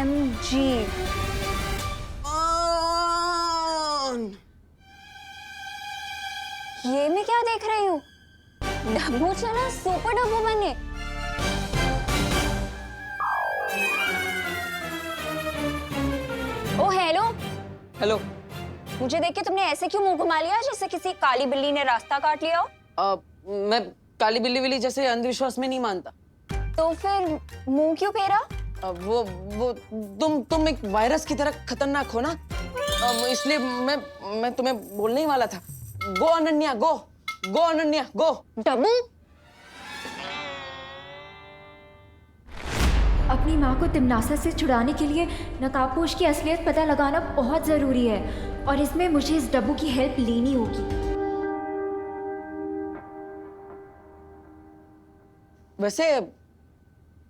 OMG। ये मैं क्या देख रही हूँ? डब्बू चला सुपर डब्बू बने। ओ हेलो। हेलो। मुझे देख के तुमने ऐसे क्यों मुंह घुमा लिया जैसे किसी काली बिल्ली ने रास्ता काट लिया हो? मैं काली बिल्ली विल्ली जैसे अंधविश्वास में नहीं मानता। तो फिर मुंह क्यों फेरा? वो तुम एक वायरस की तरह खतरनाक हो ना, इसलिए मैं तुम्हें बोलने ही वाला था। गो अनन्या, गो गो अनन्या, गो। डब्बू, अपनी माँ को तिमनासा से छुड़ाने के लिए नकाबपोश की असलियत पता लगाना बहुत ज़रूरी है और इसमें मुझे इस डब्बू की हेल्प लेनी होगी। वैसे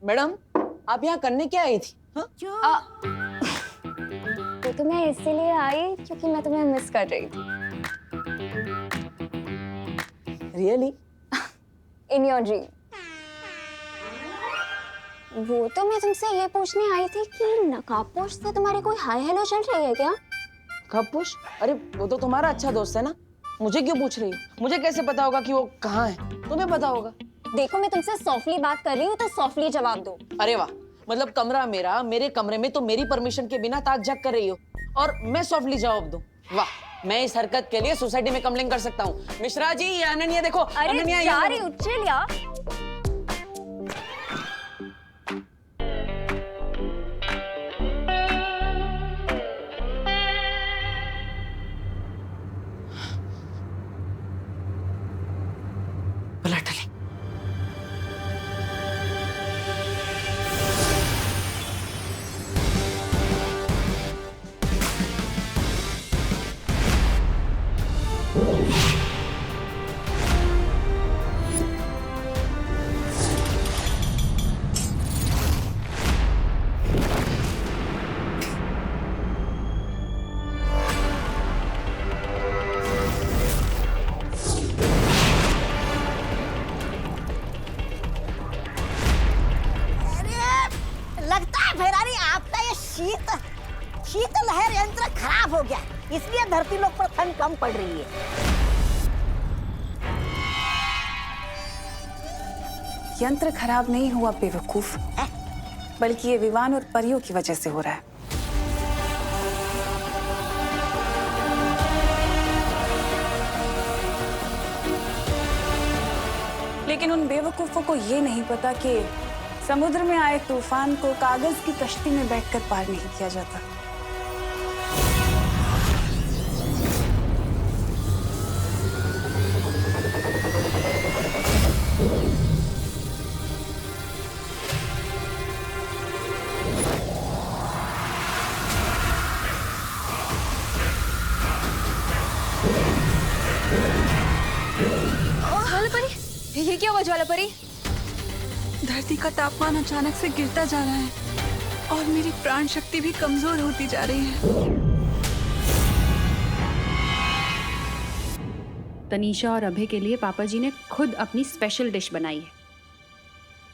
मैडम, आप यहाँ करने क्या आई थी? हाँ? तो मैं इसीलिए आई क्योंकि मैं तुम्हें मिस कर रही थी। रियली? In your dream. वो तो मैं तुमसे ये पूछने आई थी कि नकाबपोश से तुम्हारी कोई हाय हेलो चल रही है क्या? नकाबपोश? अरे वो तो तुम्हारा अच्छा दोस्त है ना, मुझे क्यों पूछ रही हो? मुझे कैसे पता होगा कि वो कहाँ है? तुम्हें पता होगा। देखो, मैं तुमसे सॉफ्टली बात कर रही हूँ तो सॉफ्टली जवाब दो। अरे वाह, मतलब कमरा मेरा, मेरे कमरे में तो मेरी परमिशन के बिना ताक झाक कर रही हो और मैं सॉफ्टली जवाब दूं? वाह, मैं इस हरकत के लिए सोसाइटी में कंप्लेंट कर सकता हूँ। मिश्रा जी, ये अनन्या देखो। अरे अनन्या यार, ये उच्चल यार। पलट ली। लगता है भैरानी आपका ये शीत लहर यंत्र खराब हो गया, इसलिए धरती लोक पर ठंड कम पड़ रही है। यंत्र खराब नहीं हुआ बेवकूफ, बल्कि ये विवान और परियों की वजह से हो रहा है। लेकिन उन बेवकूफों को ये नहीं पता कि समुद्र में आए तूफान को कागज की कश्ती में बैठकर पार नहीं किया जाता। ज्वालापरी, ये क्या हुआ ज्वालापरी? धरती का तापमान अचानक से गिरता जा रहा है और मेरी प्राण शक्ति भी कमजोर होती जा रही है। तनीषा और अभय के लिए पापा जी ने खुद अपनी स्पेशल डिश बनाई है।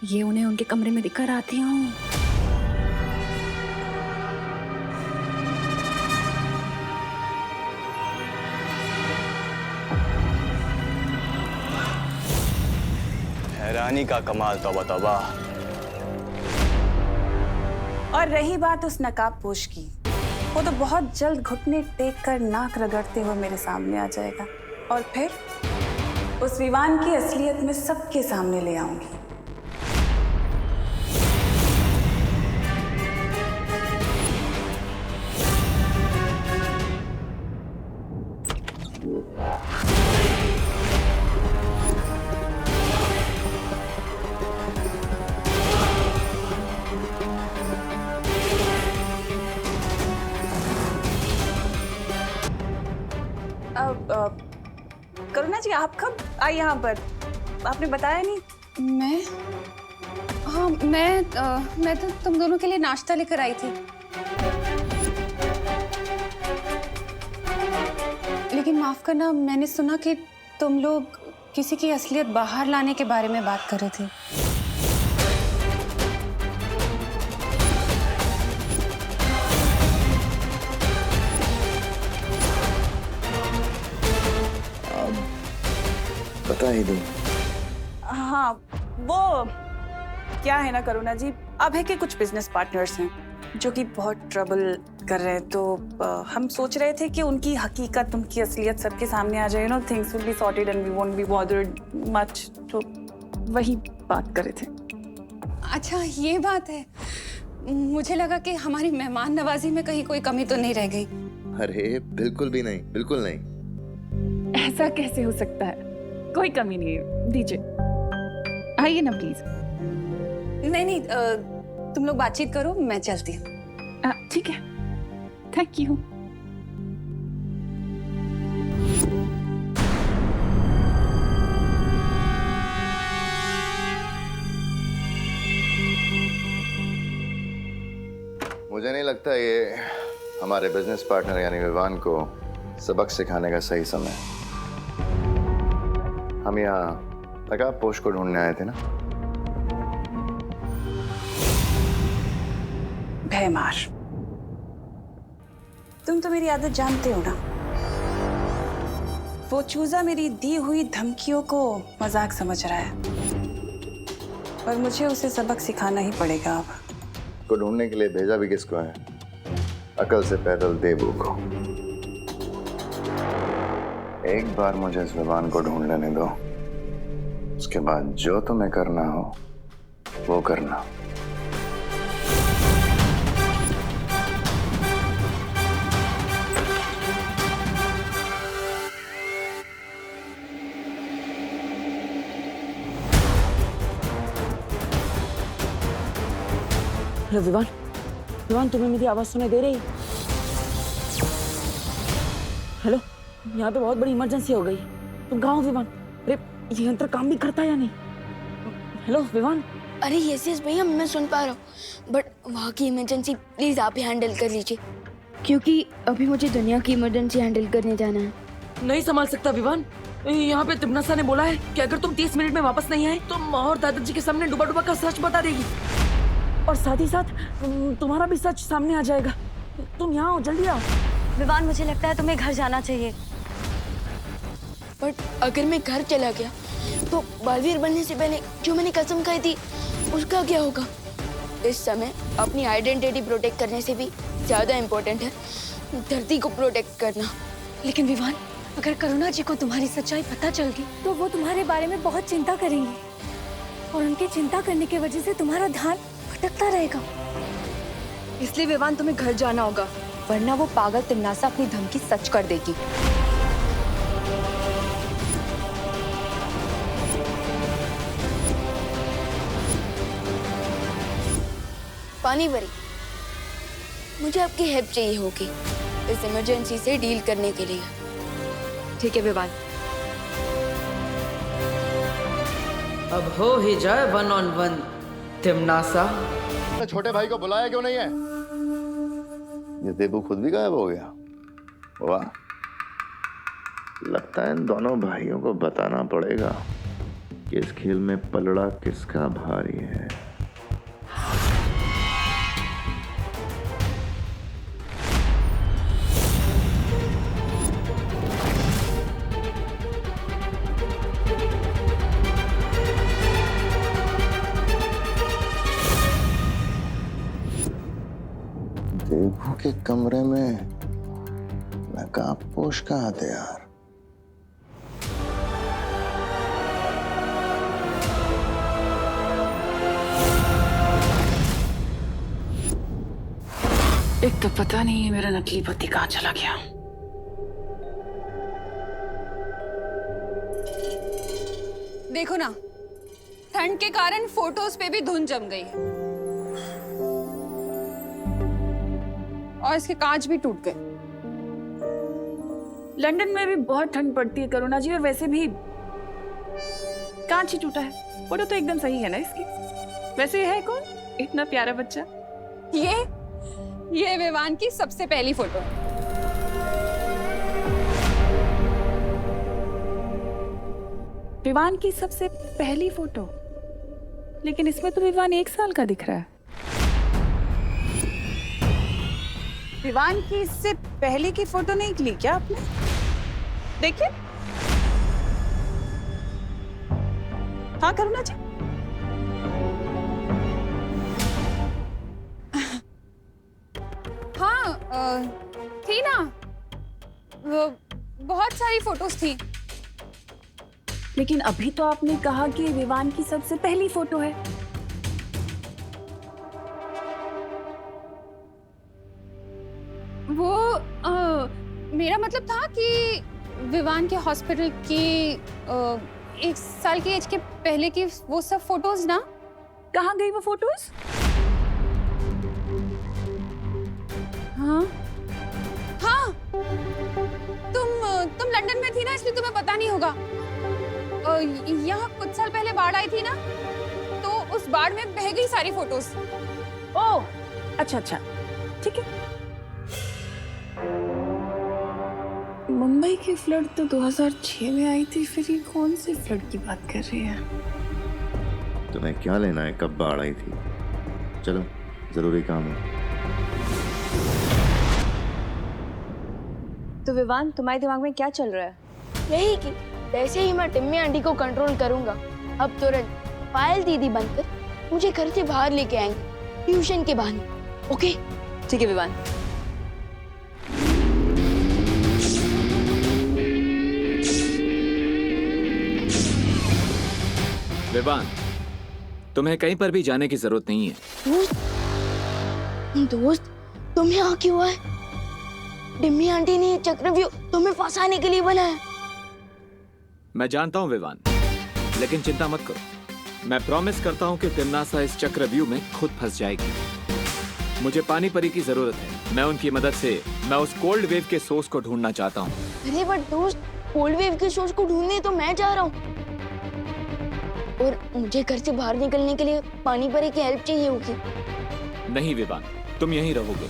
ये उन्हें उनके कमरे में दिखकर आती हूँ। हैरानी का कमाल, तौबा तौबा। और रही बात उस नकाबपोश की, वो तो बहुत जल्द घुटने टेक कर नाक रगड़ते हुए मेरे सामने आ जाएगा और फिर उस विवान की असलियत में सबके सामने ले आऊंगी। करुणा जी, आप कब आई यहाँ पर? आपने बताया नहीं। मैं मैं तो तुम दोनों के लिए नाश्ता लेकर आई थी, लेकिन माफ करना, मैंने सुना कि तुम लोग किसी की असलियत बाहर लाने के बारे में बात कर रहे थे। बता ही दूं। हाँ, वो क्या है ना करुणा जी, अभय के कुछ बिजनेस पार्टनर्स हैं जो कि बहुत ट्रबल कर रहे हैं, तो हम सोच रहे थे कि उनकी हकीकत, उनकी असलियत सबके सामने आ जाए, things will be sorted and we won't be bothered much, तो वही बात कर रहे थे। अच्छा ये बात है, मुझे लगा कि हमारी मेहमान नवाजी में कहीं कोई कमी तो नहीं रह गई। अरे बिल्कुल भी नहीं, बिल्कुल नहीं। ऐसा कैसे हो सकता है, कोई कमी नहीं है, दीजिए आइए ना प्लीज। नहीं, तुम लोग बातचीत करो, मैं चलती हूँ। ठीक है, थैंक यू। मुझे नहीं लगता ये हमारे बिजनेस पार्टनर यानी विवान को सबक सिखाने का सही समय। हम यहाँ नकाबपोश को ढूंढने आए थे ना। भयमार, तुम तो मेरी आदत जानते हो ना। वो चूजा मेरी दी हुई धमकियों को मजाक समझ रहा है, और मुझे उसे सबक सिखाना ही पड़ेगा अब। को ढूंढने के लिए भेजा भी किसको है? अकल से पैदल देबू को। एक बार मुझे इस विवान को ढूंढ लेने दो, उसके बाद जो तुम्हें करना हो वो करना। हेलो विवान, विवान तुम्हें मेरी आवाज सुनाई दे रही? हेलो, यहाँ पे बहुत बड़ी इमरजेंसी हो गई। तुम कहाँ हो विवान? अरे ये यंत्र काम भी करता है या नहीं? हेलो विवान। अरे यस भैया, मैं सुन पा रहा हूँ, बट वहाँ की इमरजेंसी प्लीज आप ही हैंडल कर लीजिए, क्योंकि अभी मुझे दुनिया की इमरजेंसी हैंडल करने जाना है। नहीं संभाल सकता विवान। यहाँ पे तिमनासा ने बोला है कि अगर तुम 30 मिनट में वापस नहीं आए तो माँ और दादाजी के सामने डूबा डूबा का सच बता देगी, और साथ ही साथ तुम्हारा भी सच सामने आ जाएगा। तुम यहाँ आओ, जल्दी आओ। विवान, मुझे लगता है तुम्हें घर जाना चाहिए। बट अगर मैं घर चला गया तो बालवीर बनने से पहले जो मैंने कसम खाई थी उसका क्या होगा? इस समय अपनी आइडेंटिटी प्रोटेक्ट करने से भी ज्यादा इम्पोर्टेंट है धरती को प्रोटेक्ट करना। लेकिन विवान, अगर करुणा जी को तुम्हारी सच्चाई पता चल गई तो वो तुम्हारे बारे में बहुत चिंता करेंगी, और उनकी चिंता करने की वजह से तुम्हारा ध्यान भटकता रहेगा। इसलिए विवान, तुम्हें घर जाना होगा, वरना वो पागल तिमनासा अपनी धमकी सच कर देगी। पानी भरी, मुझे आपकी हेल्प चाहिए होगी इस इमरजेंसी से डील करने के लिए। ठीक है विवान। अब हो ही जाए 1-on-1 तिमनासा। छोटे भाई को बुलाया क्यों नहीं है? ये देबू खुद भी गायब हो गया। वाह, लगता है इन दोनों भाइयों को बताना पड़ेगा कि इस खेल में पलड़ा किसका भारी है। देबू के कमरे में नकाबपोश कहाँ थे यार? एक तो पता नहीं है मेरा नकली पति कहाँ चला गया। देखो ना, ठंड के कारण फोटोज पे भी धुंध जम गई है और इसके कांच भी टूट गए। लंदन में भी बहुत ठंड पड़ती है करुणा जी, और वैसे भी कांच ही टूटा है। फोटो तो एकदम सही है ना इसकी। वैसे ये है कौन इतना प्यारा बच्चा? ये विवान की सबसे पहली फोटो है। विवान की सबसे पहली फोटो? लेकिन इसमें तो विवान 1 साल का दिख रहा है। विवान की इससे पहले की फोटो नहीं ली क्या आपने? देखिए, हाँ करुणा जी। हाँ थी ना, बहुत सारी फोटोज थी। लेकिन अभी तो आपने कहा कि विवान की सबसे पहली फोटो है। वो मेरा मतलब था कि विवान के हॉस्पिटल की 1 साल की एज के पहले की वो सब फोटोज ना। कहाँ गई वो फोटोज? हाँ हाँ, तुम लंदन में थी ना, इसलिए तुम्हें पता नहीं होगा। यहाँ कुछ साल पहले बाढ़ आई थी ना, तो उस बाढ़ में बह गई सारी फोटोज। ओह अच्छा अच्छा, ठीक है। मुंबई की फ्लड तो 2006 में आई थी, फिर ये कौन सी फ्लड की बात कर रही है? तुम्हें क्या लेना है कब बाढ़ आई थी? चलो, जरूरी काम है। तो विवान, तुम्हारे दिमाग में क्या चल रहा है? यही कि जैसे ही मैं टिम्मी आंटी को कंट्रोल करूंगा, अब तुरंत पायल दीदी बनकर मुझे घर से बाहर लेके आएंगे ट्यूशन के बहाने। ओके? ठीक है विवान। विवान, तुम्हें कहीं पर भी जाने की जरूरत नहीं है। दोस्त, तुम यहाँ क्यों आए? टिम्मी आंटी ने ये चक्रव्यूह तुम्हें फंसाने के लिए बनाया। मैं जानता हूँ विवान, लेकिन चिंता मत करो। मैं प्रॉमिस करता हूँ कि तिम्नासा इस चक्रव्यूह में खुद फंस जाएगी। मुझे पानी परी की जरूरत है। मैं उनकी मदद से मैं उस कोल्ड वेव के सोर्स को ढूंढना चाहता हूँ। अरे बट दोस्त, कोल्ड वेव के सोर्स को ढूंढने तो मैं जा रहा हूँ, और मुझे घर से बाहर निकलने के लिए पानी परी की हेल्प चाहिए होगी। नहीं विवान, तुम यहीं रहोगे।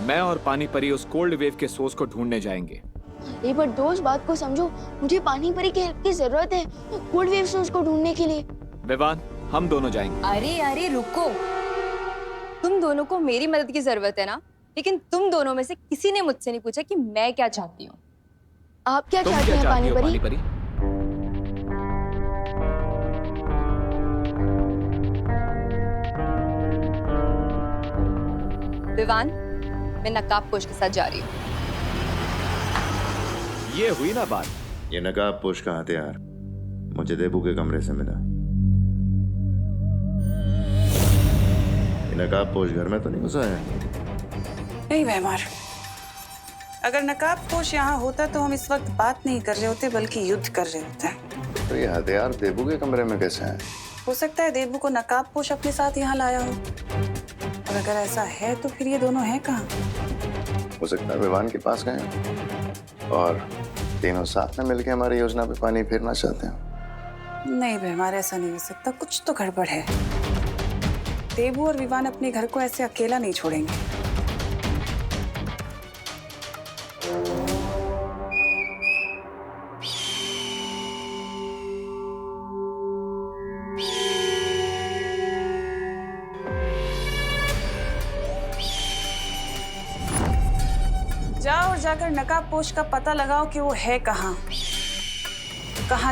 मैं और पानी परी उस कोल्ड वेव के सोर्स को ढूंढने जाएंगे। अरे बट दोस्त, बात को समझो, मुझे पानी परी की हेल्प की जरूरत है कोल्ड वेव सोर्स को ढूंढने के लिए। विवान, हम दोनों जाएंगे। अरे अरे रुको, तुम दोनों को मेरी मदद की जरूरत है ना, लेकिन तुम दोनों में से किसी ने मुझसे नहीं पूछा कि मैं क्या चाहती हूँ। आप क्या तुम चाहते क्या हैं चाहती पानी हो परी? पानी परी? विवान, मैं नकाबपोश के साथ जा रही हूँ। ये हुई ना बात। ये नकाबपोश का हथियार मुझे देबू के कमरे से मिला। ये नकाबपोश घर में तो नहीं घुसा है? नहीं व्यवहार, अगर नकाबपोश यहाँ होता तो हम इस वक्त बात नहीं कर रहे होते, बल्कि युद्ध कर रहे होते। तो ये हथियार देबू के कमरे में कैसे है? हो सकता है देबू को नकाबपोश अपने साथ यहाँ लाया हो, और अगर ऐसा है तो फिर ये दोनों हैं कहाँ? हो सकता है विवान के पास गए और तीनों साथ में मिलकर हमारी योजना पे पानी फेरना चाहते हैं। नहीं व्यवहार, ऐसा नहीं हो सकता, कुछ तो गड़बड़ है। देबू और विवान अपने घर को ऐसे अकेला नहीं छोड़ेंगे। जाओ और जाकर नकाबपोश का पता लगाओ कि वो है कहाँ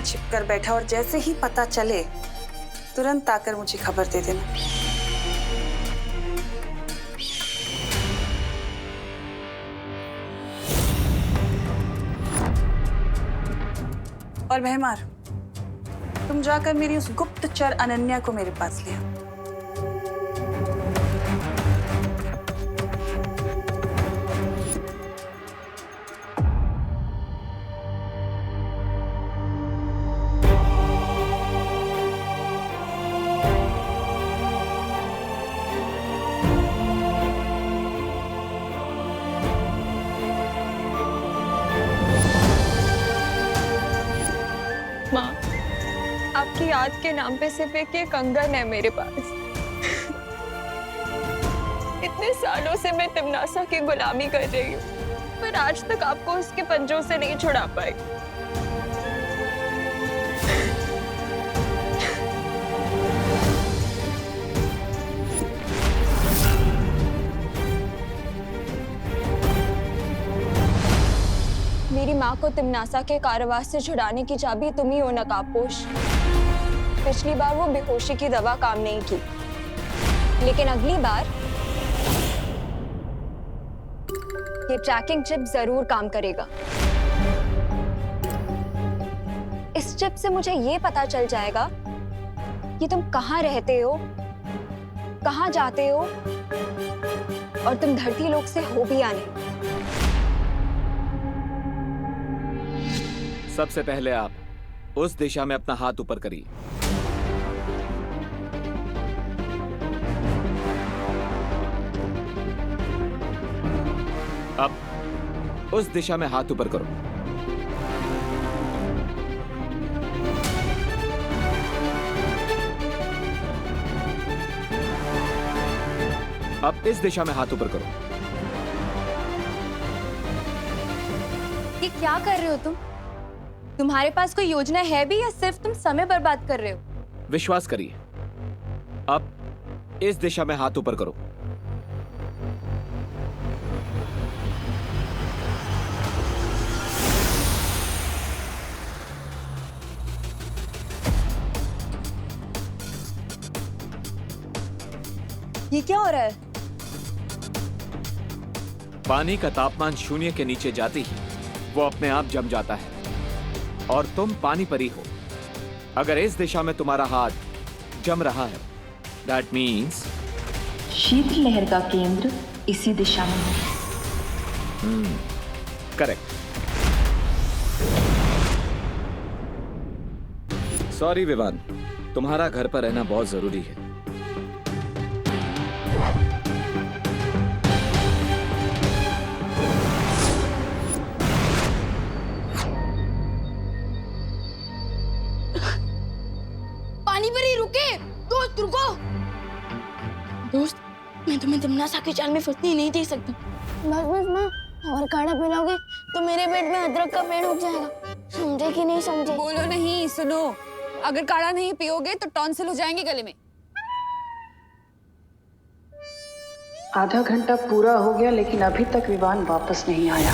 छिप कर बैठा, और जैसे ही पता चले तुरंत आकर मुझे खबर दे देना। और भैमार, तुम जाकर मेरी उस गुप्तचर अनन्या को मेरे पास ले आओ। माँ, आपकी याद के नाम पे सिर्फ एक कंगन है मेरे पास। इतने सालों से मैं तिम्नासा की गुलामी कर रही हूँ, पर आज तक आपको उसके पंजों से नहीं छुड़ा पाई। मेरी माँ को तिम्नासा के कारावास से छुड़ाने की चाबी तुम ही हो नकाबपोश। पिछली बार वो बेहोशी की दवा काम नहीं की, लेकिन अगली बार ये ट्रैकिंग चिप जरूर काम करेगा। इस चिप से मुझे ये पता चल जाएगा कि तुम कहाँ रहते हो, कहाँ जाते हो, और तुम धरती लोक से हो भी या नहीं। सबसे पहले आप उस दिशा में अपना हाथ ऊपर करिए। अब उस दिशा में हाथ ऊपर करो। अब इस दिशा में हाथ ऊपर करो। ये क्या कर रहे हो तुम? तुम्हारे पास कोई योजना है भी या सिर्फ तुम समय बर्बाद कर रहे हो? विश्वास करिए, अब इस दिशा में हाथ ऊपर करो। ये क्या हो रहा है? पानी का तापमान 0 के नीचे जाते ही वो अपने आप जम जाता है और तुम पानी परी हो। अगर इस दिशा में तुम्हारा हाथ जम रहा है, दैट मीन्स शीतलहर का केंद्र इसी दिशा में है। करेक्ट। सॉरी विवान, तुम्हारा घर पर रहना बहुत जरूरी है। पानी परी रुके, दोस्त रुको। दोस्त, मैं तुम्हें तमन्ना के जाल में फंसने नहीं दे सकता। बस बस माँ, और काढ़ा पिलाओगे तो मेरे पेट में अदरक का पेड़ उग जाएगा। समझे कि नहीं समझे? बोलो नहीं, सुनो। अगर काढ़ा नहीं पियोगे तो टॉन्सिल हो जाएंगे गले में। आधा घंटा पूरा हो गया लेकिन अभी तक विवान वापस नहीं आया।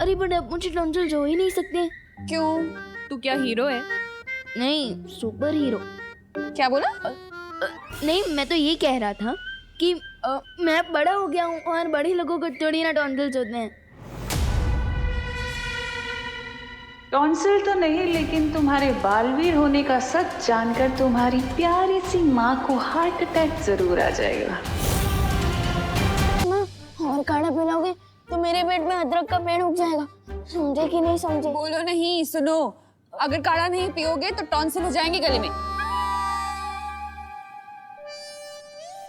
अरे बट अब मुझे टॉन्सिल हो ही नहीं सकते। क्यों? तू क्या हीरो है? नहीं, सुपर हीरो। क्या बोला? नहीं, मैं तो ये कह रहा था कि मैं बड़ा हो गया हूँ और बड़े लोगों को थोड़ी ना टॉन्सिल्स होते हैं। टॉन्सिल तो नहीं, लेकिन तुम्हारे बालवीर होने का सच जानकर तुम्हारी प्यारी सी माँ को हार्ट अटैक जरूर आ जाएगा। माँ, और काढ़ा पिलाओगे तो मेरे पेट में अदरक का पेड़ उग जाएगा। समझे कि नहीं समझे? बोलो नहीं, सुनो। अगर काढ़ा नहीं पियोगे तो टॉन्सिल हो जाएंगे गले में।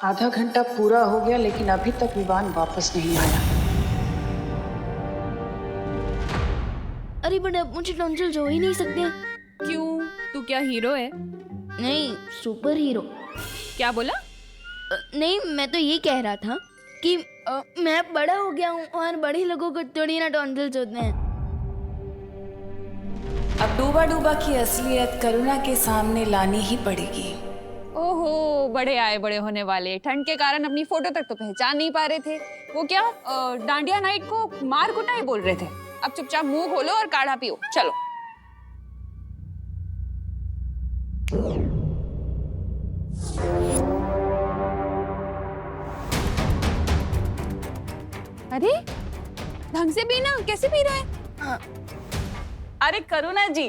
आधा घंटा पूरा हो गया लेकिन अभी तक विवान वापस नहीं आया। अरे बट अब मुझे टॉन्सिल्स हो ही नहीं सकते। क्यों? तू क्या हीरो है? नहीं, सुपर हीरो। क्या बोला? नहीं, मैं तो ये कह रहा था कि मैं बड़ा हो गया हूँ और बड़े लोगों को थोड़ी ना टॉन्सिल्स होते हैं। अब डूबा डूबा की असलियत करुणा के सामने लानी ही पड़ेगी। ओहो, बड़े आए बड़े होने वाले। ठंड के कारण अपनी फोटो तक तो पहचान नहीं पा रहे थे। वो क्या डांडिया नाइट को मार कुटाई बोल रहे थे। अब चुपचाप मुंह खोलो और काढ़ा पियो। चलो। अरे ढंग से पीना, कैसे पी रहा है? अरे करुणा जी,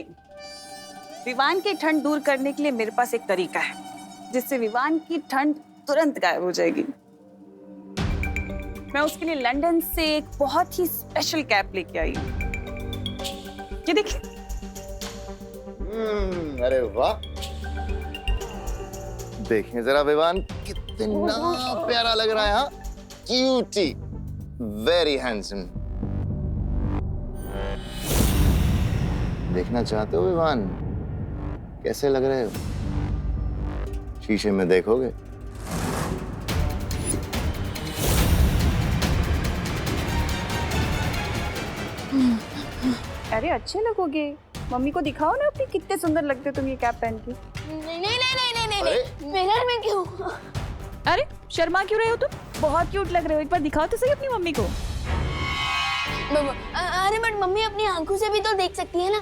विवान की ठंड दूर करने के लिए मेरे पास एक तरीका है जिससे विवान की ठंड तुरंत गायब हो जाएगी। मैं उसके लिए लंदन से एक बहुत ही स्पेशल कैप लेके आई हूँ। ये देखिए। अरे वाह, देखें जरा विवान कितना प्यारा लग रहा है। हाँ, क्यूटी, वेरी हैंडसम। देखना चाहते हो विवान कैसे लग रहे हो? शीशे में देखोगे? अरे अच्छे लगोगे। मम्मी को दिखाओ ना अपनी, कितने सुंदर लगते हो तुम ये कैप पहन के। नहीं नहीं नहीं नहीं नहीं नहीं, मिरर में क्यों? अरे शर्मा क्यों रहे हो तुम? बहुत क्यूट लग रहे हो, एक बार दिखाओ तो सही अपनी मम्मी को। अरे बट मम्मी अपनी आंखों से भी तो देख सकती है ना।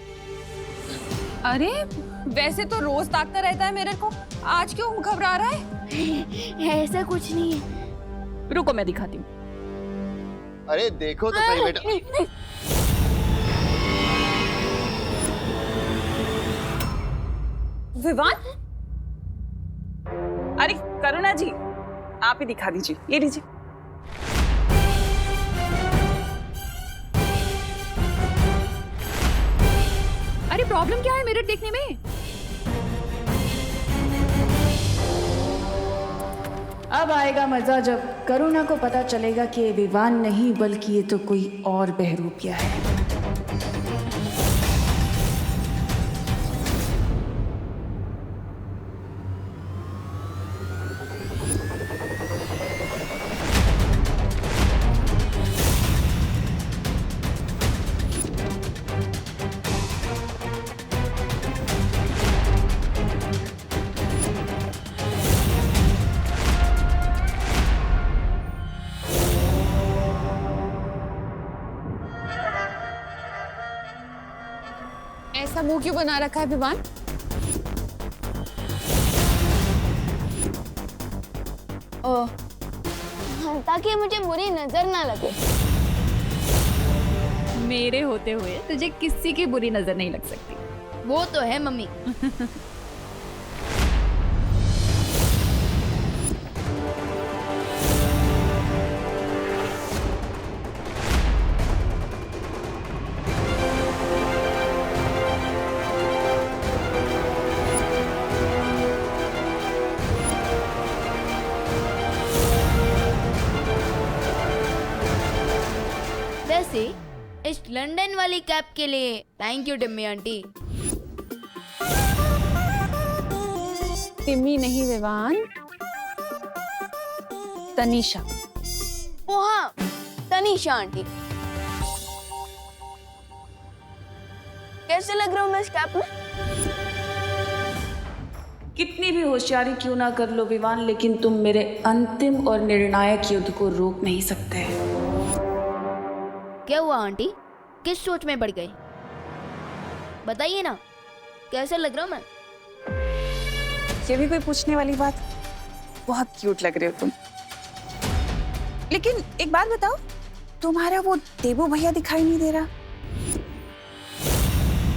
अरे वैसे तो रोज ताकता रहता है मेरे को, आज क्यों घबरा रहा है? ऐसा कुछ नहीं है। रुको मैं दिखाती हूँ। अरे देखो तो सही बेटा। विवान, अरे करुणा जी आप ही दिखा दीजिए, ये लीजिए। अरे प्रॉब्लम क्या है मिरर देखने में? अब आएगा मजा जब करुणा को पता चलेगा कि ये विवान नहीं बल्कि ये तो कोई और बहरूपिया है। ऐसा मुंह क्यों बना रखा है विवान? ताकि मुझे बुरी नजर ना लगे। मेरे होते हुए तुझे किसी की बुरी नजर नहीं लग सकती। वो तो है मम्मी। वैसे इस लंदन वाली कैब के लिए thank you Timmy aunty. Timmy नहीं विवान, तनीषा। ओ हाँ, तनीषा आंटी। कैसे लग रहा हूँ मैं इस कैब में? कितनी भी होशियारी क्यों ना कर लो विवान, लेकिन तुम मेरे अंतिम और निर्णायक युद्ध को रोक नहीं सकते। क्या हुआ आंटी? किस सोच में पड़ गई? बताइए ना, कैसे लग रहा हूँ मैं? ये भी कोई पूछने वाली बात? बहुत क्यूट लग रहे हो तुम। लेकिन एक बात बताओ, तुम्हारा वो देबू भैया दिखाई नहीं दे रहा,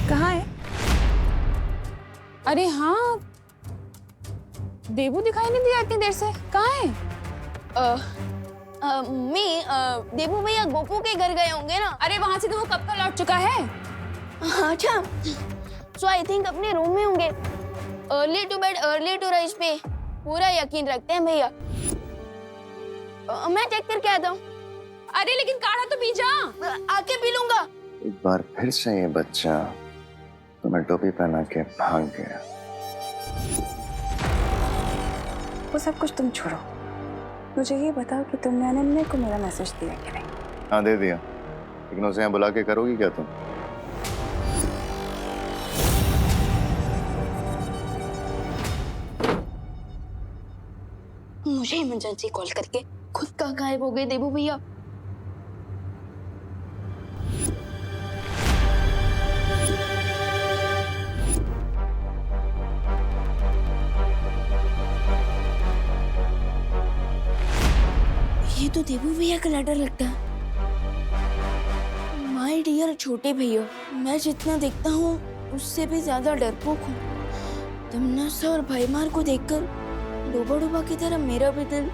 कहाँ है? अरे हाँ, देबू दिखाई नहीं दिया इतनी देर से, कहाँ है? देबू भैया गोपू के घर गए होंगे ना। अरे वहां से तो वो कब का लौट चुका है। अच्छा, सो आई थिंक अपने रूम में होंगे। Early to bed early to rise पे पूरा यकीन रखते हैं भैया। मैं चेक करके आता हूँ। अरे लेकिन काढ़ा तो पी जा। आके पी लूंगा। एक बार फिर से ये बच्चा तुम्हें टोपी पहना के भाग गया। वो सब कुछ तुम छोड़ो, मुझे ये बताओ कि तुमने अनन्या को मेरा मैसेज दिया कि नहीं? हाँ दे दिया, लेकिन उसे यहाँ बुला के करोगी क्या तुम? मुझे इमरजेंसी कॉल करके खुद का गायब हो गए देबू भैया। ये तो देबू भैया का लेटर लगता है। माय डियर छोटे भैया, मैं जितना देखता हूँ उससे भी ज्यादा डरपोक हूँ। तमन्ना और भाईमार को देखकर डूबा डूबा की तरह मेरा भी दिल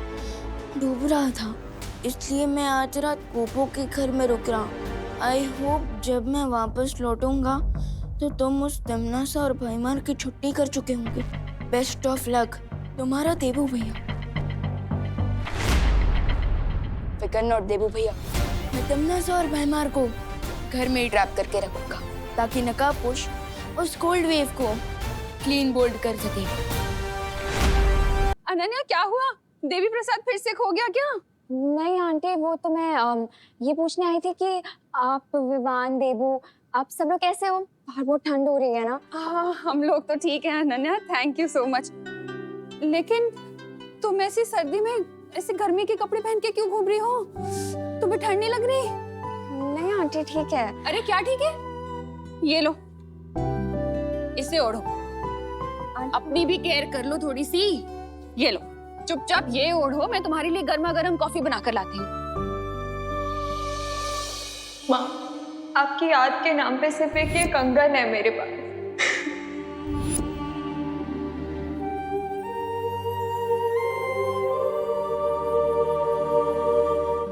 डूब रहा था, इसलिए मैं आज रात गोपो के घर में रुक रहा हूँ। आई होप जब मैं वापस लौटूंगा तो तुम उस तमन्ना और भाईमार की छुट्टी कर चुके होंगे। बेस्ट ऑफ लक, तुम्हारा देबू भैया। फिकर नॉट देबू भैया, मैं तमन्ना और भाईमार को घर में ही ट्रैप करके रखूंगा ताकि नकाबपोश उस कोल्ड वेव को क्लीन बोल्ड कर सके। अनन्या क्या हुआ? देवी प्रसाद फिर से खो गया क्या? नहीं आंटी, वो तो मैं ये पूछने आई थी कि आप विवान देबू आप सब लोग कैसे हो? बाहर बहुत ठंड हो रही है ना। हम लोग तो ठीक है Ananya, thank you so much. लेकिन तुम ऐसी सर्दी में ऐसे गर्मी के कपड़े पहन के क्यों घूम रही हो? तुम्हें ठंड नहीं लग रही? नहीं आंटी ठीक है। अरे क्या ठीक है? ये लो, इसे ओढ़ो। अपनी भी केयर कर लो थोड़ी सी। ये लो, चुपचाप ये ओढ़ो, मैं तुम्हारे लिए गर्मा गर्म कॉफी बनाकर लाती हूँ। माँ, आपकी याद के नाम पे सिर्फ एक ये कंगन है मेरे पास।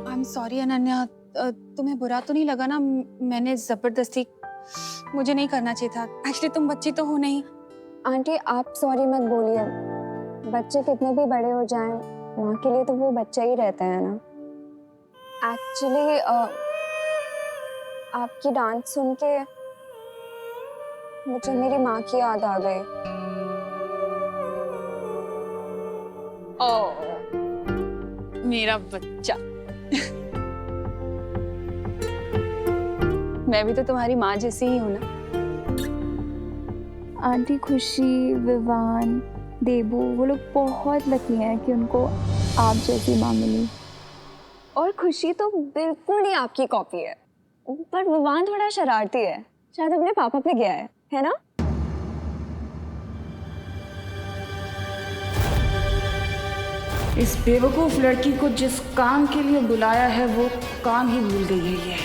आई एम सॉरी अनन्या, तुम्हें बुरा तो नहीं लगा ना? मैंने जबरदस्ती, मुझे नहीं करना चाहिए था। एक्चुअली तुम बच्ची तो हो नहीं। आंटी, आप सॉरी मत बोलिए। बच्चे कितने भी बड़े हो जाएं, माँ के लिए तो वो बच्चा ही रहता है ना। एक्चुअली आपकी डांस सुन के मुझे मेरी माँ की याद आ गई। ओह, मेरा बच्चा। मैं भी तो तुम्हारी माँ जैसी ही हूँ ना। आंटी खुशी, विवान, देबू, वो लोग बहुत लकी हैं कि उनको आप जैसी माँ मिली। और खुशी तो बिल्कुल ही आपकी कॉपी है, पर विवान थोड़ा शरारती है, शायद अपने पापा पे गया है ना? इस बेवकूफ लड़की को जिस काम के लिए बुलाया है वो काम ही भूल गई है ये।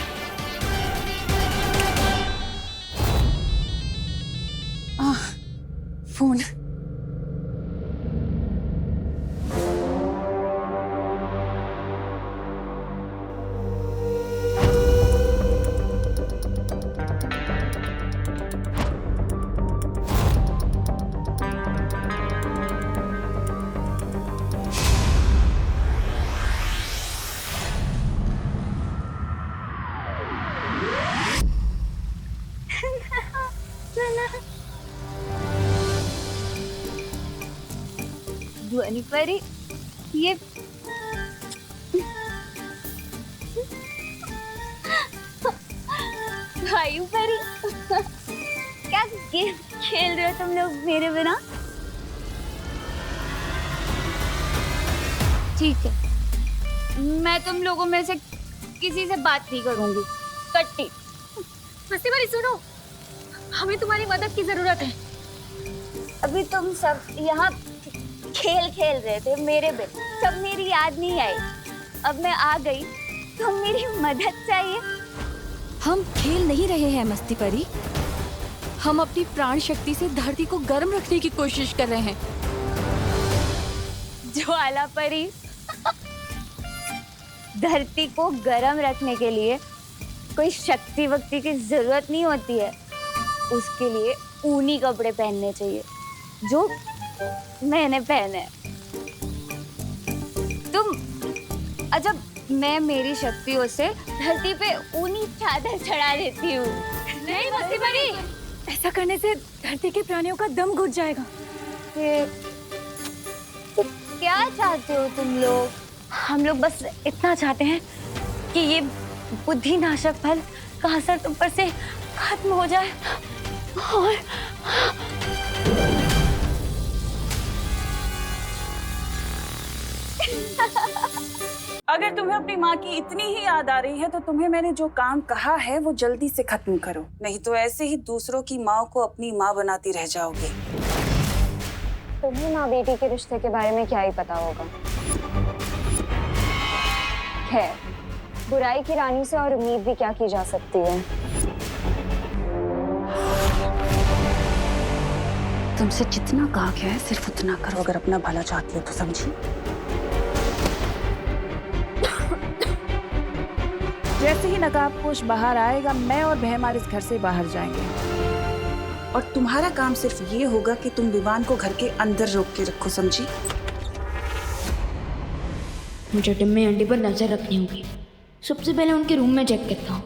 फोन। ध्वनि परी, ये भाई परी, क्या गेम खेल रहे हो तुम लोग मेरे बिना? ठीक है, मैं तुम लोगों में से किसी से बात नहीं करूंगी। कट्टी। मस्ती वाली सुनो, हमें तुम्हारी मदद की जरूरत है। अभी तुम सब यहाँ खेल खेल रहे थे मेरे बिन, तब मेरी याद नहीं आई। अब मैं आ गई तो मेरी मदद चाहिए। हम खेल नहीं रहे हैं मस्ती परी, हम अपनी प्राण शक्ति से धरती को गर्म रखने की कोशिश कर रहे हैं। ज्वाला परी, धरती को गर्म रखने के लिए कोई शक्ति वक्ति की जरूरत नहीं होती है। उसके लिए ऊनी कपड़े पहनने चाहिए, जो मैंने पहने। तुम अजब, मैं मेरी शक्तियों से धरती पे ऊनी चादर चढ़ा देती हूँ। नहीं मस्ती परी, ऐसा करने से धरती के प्राणियों का दम घुट जाएगा। तो क्या चाहते हो तुम लोग? हम लोग बस इतना चाहते हैं कि ये बुद्धिनाशक फल का असर तुम पर से खत्म हो जाए और अगर तुम्हें अपनी माँ की इतनी ही याद आ रही है तो तुम्हें मैंने जो काम कहा है वो जल्दी से खत्म करो, नहीं तो ऐसे ही दूसरों की माँ को अपनी माँ बनाती रह जाओगे। तुम्हें माँ बेटी के रिश्ते के बारे में क्या ही पता होगा। खैर, बुराई की रानी से और उम्मीद भी क्या की जा सकती है। तुमसे जितना कहा गया है सिर्फ उतना करो, अगर अपना भला चाहती हो तो, समझी? जैसे ही नकाबपोश बाहर आएगा, मैं और बहमार इस घर से बाहर जाएंगे और तुम्हारा काम सिर्फ ये होगा कि तुम विवान को घर के अंदर रोक के रखो, समझी? मुझे टिम्मी आंटी पर नजर रखनी होगी। सबसे पहले उनके रूम में चेक करता हूँ।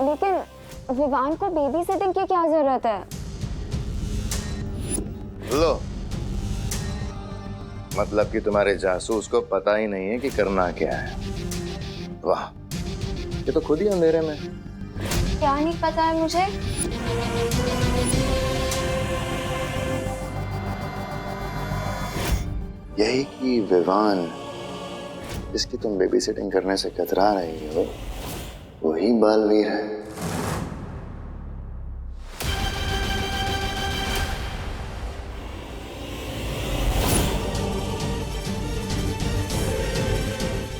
लेकिन विवान को बेबी सिटिंग की क्या जरूरत है? लो, मतलब कि तुम्हारे जासूस को पता ही नहीं है कि करना क्या है। वाह, ये तो खुद ही अंधेरे में। क्या नहीं पता है मुझे? यही कि विवान, जिसकी तुम बेबी सिटिंग करने से कतरा रही हो, वही बालवीर है।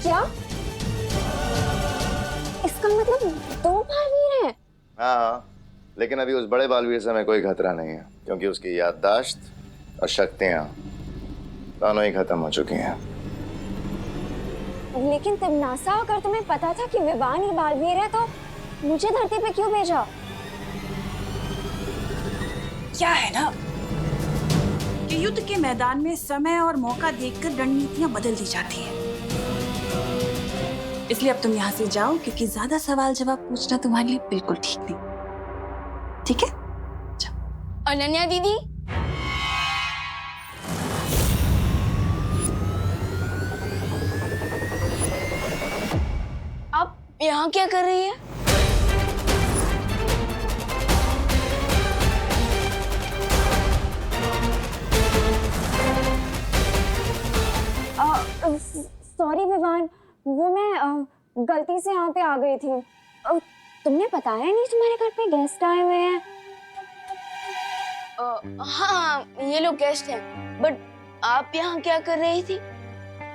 क्या? इसका मतलब 2 बालवीर हैं? हाँ, लेकिन अभी उस बड़े बालवीर से हमें कोई खतरा नहीं है, क्योंकि उसकी याददाश्त और शक्तियां दोनों ही खत्म हो चुकी हैं। लेकिन तिमनासा, अगर तुम्हें पता था कि विवान ही बालवीर है तो मुझे धरती पे क्यों भेजा? क्या है ना कि युद्ध के मैदान में समय और मौका देखकर रणनीतियां बदल दी जाती हैं। इसलिए अब तुम यहाँ से जाओ, क्योंकि ज्यादा सवाल जवाब पूछना तुम्हारे लिए बिल्कुल ठीक नहीं। ठीक है? अनन्या दीदी, आप यहाँ क्या कर रही है? सॉरी विवान, वो मैं गलती से यहाँ पे आ गई थी। तुमने बताया नहीं तुम्हारे घर पे गेस्ट आए हुए हैं? हाँ, ये लोग गेस्ट हैं, बट आप यहाँ क्या कर रही थी?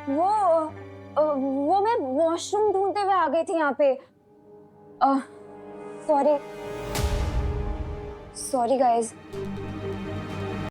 वो मैं वॉशरूम ढूंढते हुए आ गई थी यहाँ पे। Sorry guys.